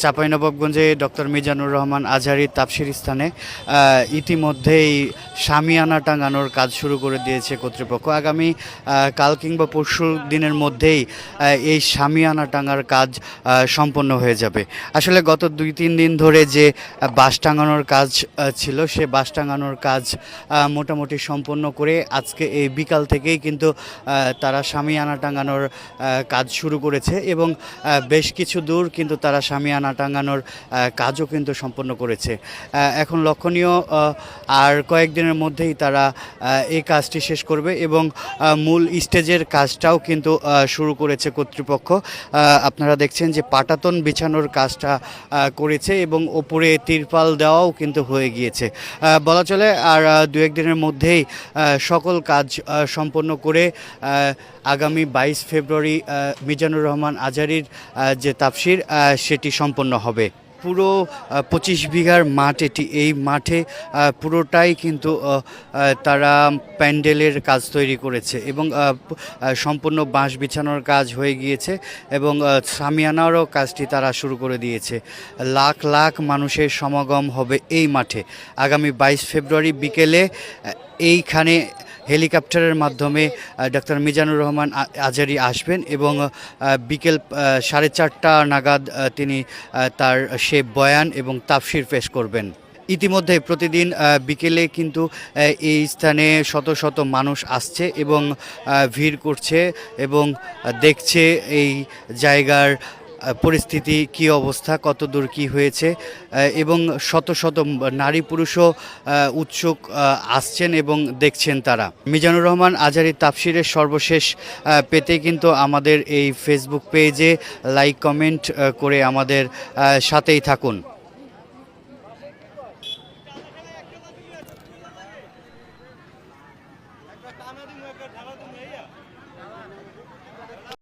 চাঁপাইনবাবগঞ্জে doctor Mizanur Rahman আজহারীর তাফসীর স্থানে ইতিমধ্যেই শামিয়ানা টাঙানোর কাজ শুরু করে দিয়েছে কর্তৃপক্ষ। আগামী কাল কিংবা পরশু দিনের মধ্যেই এই শামিয়ানা টাঙার কাজ সম্পন্ন হয়ে যাবে। আসলে গত 2-3 দিন ধরে যে বাঁশ টাঙানোর কাজ ছিল, সে বাঁশ টাঙানোর কাজ মোটামুটি সম্পন্ন করে আজকে এই বিকাল থেকেই কিন্তু তারা শামিয়ানা টাঙানোর কাজ শুরু করেছে এবং বেশ কিছু দূর কিন্তু তারা শামিয়ানা টাঙানোর কাজও কিন্তু সম্পন্ন করেছে। এখন লক্ষণীয় আর কয়েকদিনের মধ্যেই তারা এই কাজটি শেষ করবে এবং মূল স্টেজের কাজটাও কিন্তু শুরু করেছে কর্তৃপক্ষ। আপনারা দেখছেন যে পাটাতন বিছানোর কাজটা করেছে এবং ওপরে তিরপাল দেওয়াও কিন্তু হয়ে গিয়েছে। বলা চলে আর 2-1 দিনের মধ্যেই সকল কাজ সম্পন্ন করে আগামী 22 ফেব্রুয়ারি মিজানুর রহমান আজহারীর যে তাফসীর সেটি সম্পন্ন হবে। পুরো 25 বিঘার মাঠ এটি। এই মাঠে পুরোটাই কিন্তু তারা প্যান্ডেলের কাজ তৈরি করেছে এবং সম্পূর্ণ বাঁশ বিছানোর কাজ হয়ে গিয়েছে এবং শামিয়ানারও কাজটি তারা শুরু করে দিয়েছে। লাখ লাখ মানুষের সমাগম হবে এই মাঠে আগামী 22 ফেব্রুয়ারি বিকেলে। এইখানে হেলিকপ্টারের মাধ্যমে ডক্টর মিজানুর রহমান আজহারী আসবেন এবং বিকেল 4:30 নাগাদ তিনি তার সে বয়ান এবং তাফসীর পেশ করবেন। ইতিমধ্যে প্রতিদিন বিকেলে কিন্তু এই স্থানে শত শত মানুষ আসছে এবং ভিড় করছে এবং দেখছে এই জায়গার পরিস্থিতি কী অবস্থা, কত দূর কী হয়েছে এবং শত শত নারী পুরুষও উৎসুক আসছেন এবং দেখছেন তারা। মিজানুর রহমান আজহারীর তাফসীরের সর্বশেষ পেতে কিন্তু আমাদের এই ফেসবুক পেজে লাইক কমেন্ট করে আমাদের সাথেই থাকুন।